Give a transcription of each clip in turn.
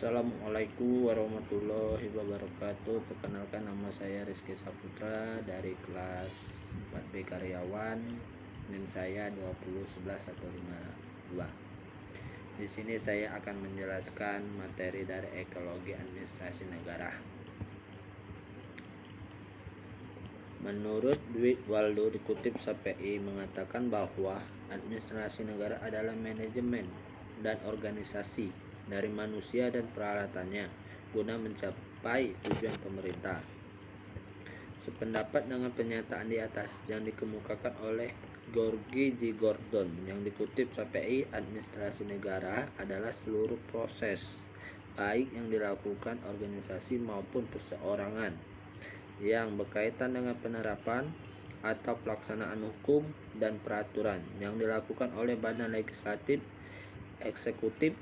Assalamualaikum warahmatullahi wabarakatuh. Perkenalkan, nama saya Rizky Saputra dari kelas 4B Karyawan, NIM saya 2011152. Di sini saya akan menjelaskan materi dari ekologi administrasi negara. Menurut Dwi Waldo, dikutip KPI, mengatakan bahwa administrasi negara adalah manajemen dan organisasi dari manusia dan peralatannya guna mencapai tujuan pemerintah. Sependapat dengan pernyataan di atas yang dikemukakan oleh George G. Gordon yang dikutip KPI, administrasi negara adalah seluruh proses baik yang dilakukan organisasi maupun perseorangan yang berkaitan dengan penerapan atau pelaksanaan hukum dan peraturan yang dilakukan oleh badan legislatif, eksekutif,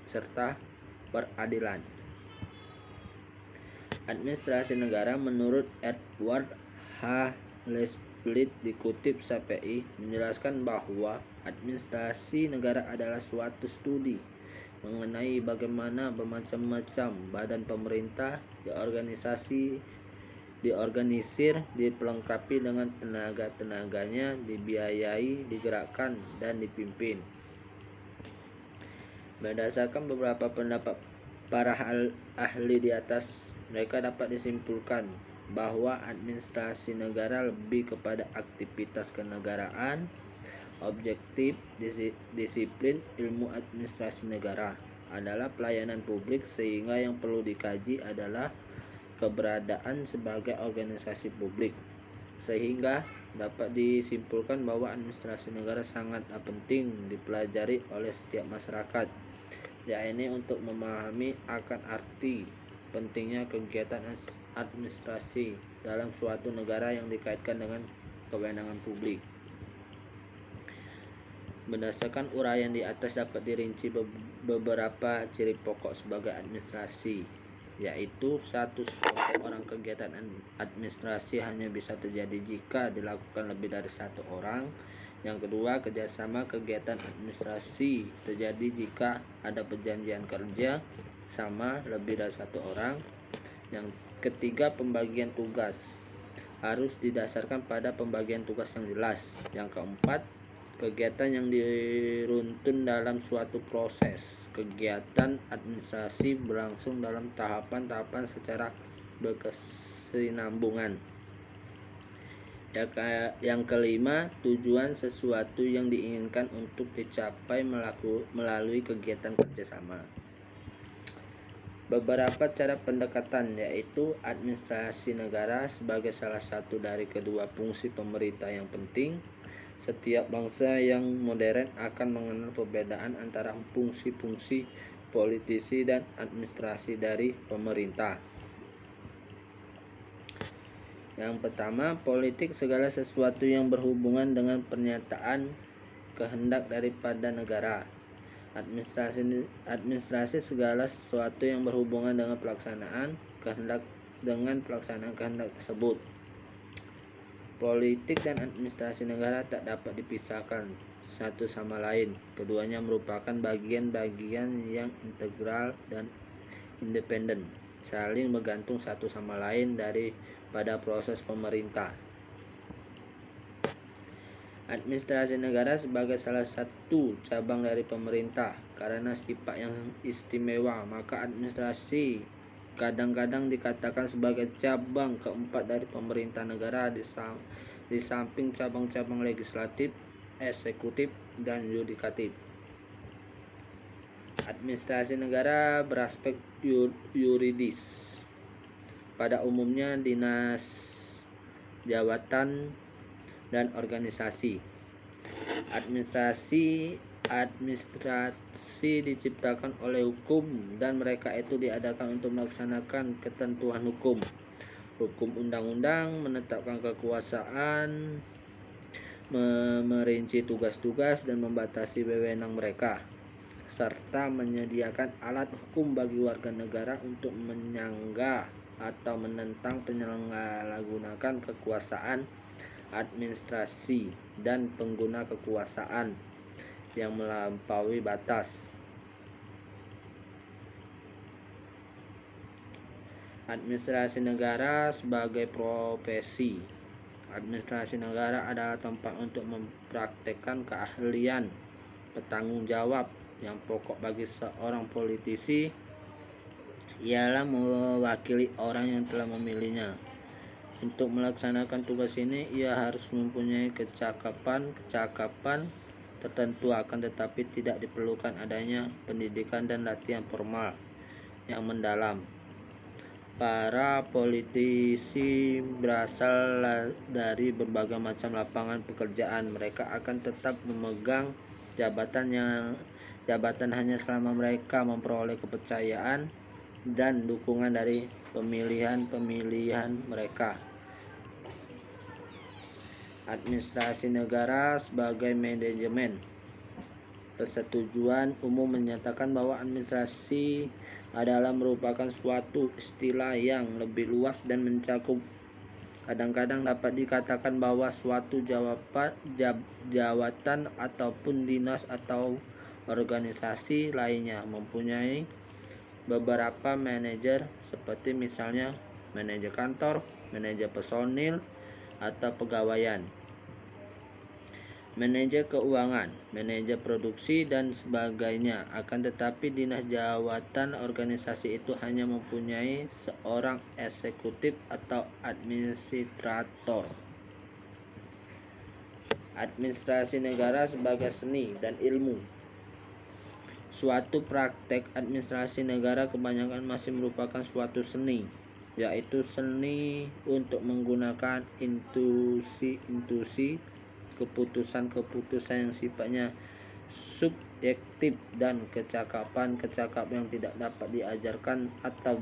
serta peradilan. Administrasi negara menurut Edward H. Leslie dikutip KPI menjelaskan bahwa administrasi negara adalah suatu studi mengenai bagaimana bermacam-macam badan pemerintah diorganisir, dipelengkapi dengan tenaga-tenaganya, dibiayai, digerakkan, dan dipimpin. Berdasarkan beberapa pendapat para ahli di atas, mereka dapat disimpulkan bahwa administrasi negara lebih kepada aktivitas kenegaraan, objektif, disiplin. Ilmu administrasi negara adalah pelayanan publik, sehingga yang perlu dikaji adalah keberadaan sebagai organisasi publik, sehingga dapat disimpulkan bahwa administrasi negara sangat penting dipelajari oleh setiap masyarakat, yakni untuk memahami akan arti pentingnya kegiatan administrasi dalam suatu negara yang dikaitkan dengan kewenangan publik. Berdasarkan uraian di atas dapat dirinci beberapa ciri pokok sebagai administrasi, yaitu 1. Sekelompok orang. Kegiatan administrasi hanya bisa terjadi jika dilakukan lebih dari 1 orang. Yang kedua, kerjasama kegiatan administrasi terjadi jika ada perjanjian kerja sama lebih dari 1 orang. Yang ketiga, pembagian tugas harus didasarkan pada pembagian tugas yang jelas. Yang keempat, kegiatan yang diruntun dalam suatu proses. Kegiatan administrasi berlangsung dalam tahapan-tahapan secara berkesinambungan. Yang kelima, tujuan sesuatu yang diinginkan untuk dicapai melalui kegiatan kerjasama. Beberapa cara pendekatan, yaitu administrasi negara sebagai salah satu dari kedua fungsi pemerintah yang penting. Setiap bangsa yang modern akan mengenal perbedaan antara fungsi-fungsi politisi dan administrasi dari pemerintah. Yang pertama, politik, segala sesuatu yang berhubungan dengan pernyataan kehendak daripada negara. Administrasi segala sesuatu yang berhubungan dengan pelaksanaan kehendak tersebut. Politik dan administrasi negara tak dapat dipisahkan satu sama lain. Keduanya merupakan bagian-bagian yang integral dan independen, saling bergantung satu sama lain pada proses pemerintah. Administrasi negara sebagai salah satu cabang dari pemerintah karena sifat yang istimewa, maka administrasi kadang-kadang dikatakan sebagai cabang keempat dari pemerintah negara di samping cabang-cabang legislatif, eksekutif, dan yudikatif. Administrasi negara beraspek yuridis. Pada umumnya dinas, jabatan, dan organisasi. Administrasi diciptakan oleh hukum dan mereka itu diadakan untuk melaksanakan ketentuan hukum. Hukum undang-undang menetapkan kekuasaan, merinci tugas-tugas dan membatasi wewenang mereka, serta menyediakan alat hukum bagi warga negara untuk menyanggah atau menentang penyalahgunaan kekuasaan administrasi dan pengguna kekuasaan yang melampaui batas. Administrasi negara sebagai profesi. Administrasi negara adalah tempat untuk mempraktekkan keahlian bertanggung jawab yang pokok bagi seorang politisi ialah mewakili orang yang telah memilihnya. Untuk melaksanakan tugas ini, ia harus mempunyai kecakapan tertentu, akan tetapi tidak diperlukan adanya pendidikan dan latihan formal yang mendalam. Para politisi berasal dari berbagai macam lapangan pekerjaan. Mereka akan tetap memegang jabatan hanya selama mereka memperoleh kepercayaan dan dukungan dari pemilihan mereka. Administrasi negara sebagai manajemen. Persetujuan umum menyatakan bahwa administrasi adalah merupakan suatu istilah yang lebih luas dan mencakup. Kadang-kadang dapat dikatakan bahwa suatu jabatan ataupun dinas atau organisasi lainnya mempunyai beberapa manajer, seperti misalnya manajer kantor, manajer personil, atau pegawaian, manajer keuangan, manajer produksi, dan sebagainya. Akan tetapi dinas jawatan organisasi itu hanya mempunyai seorang eksekutif atau administrator. Administrasi negara sebagai seni dan ilmu. Suatu praktek administrasi negara kebanyakan masih merupakan suatu seni, yaitu seni untuk menggunakan intuisi, keputusan yang sifatnya subjektif, dan kecakapan yang tidak dapat diajarkan atau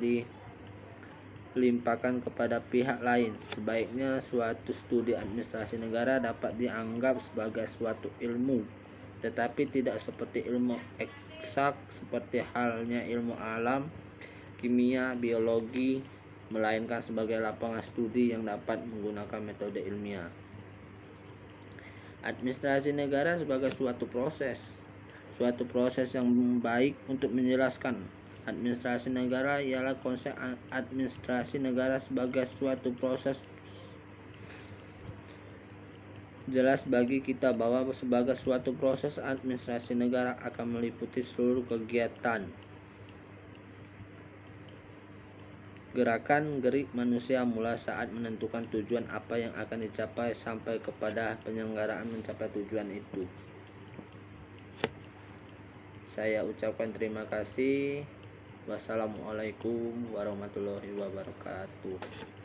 dilimpahkan kepada pihak lain. Sebaiknya suatu studi administrasi negara dapat dianggap sebagai suatu ilmu, tetapi tidak seperti ilmu eksak seperti halnya ilmu alam, kimia, biologi, melainkan sebagai lapangan studi yang dapat menggunakan metode ilmiah. Administrasi negara sebagai suatu proses yang baik. Untuk menjelaskan administrasi negara ialah konsep administrasi negara sebagai suatu proses jelas bagi kita bahwa sebagai suatu proses administrasi negara akan meliputi seluruh kegiatan gerakan gerik manusia mulai saat menentukan tujuan apa yang akan dicapai sampai kepada penyelenggaraan mencapai tujuan itu. Saya ucapkan terima kasih. Wassalamualaikum warahmatullahi wabarakatuh.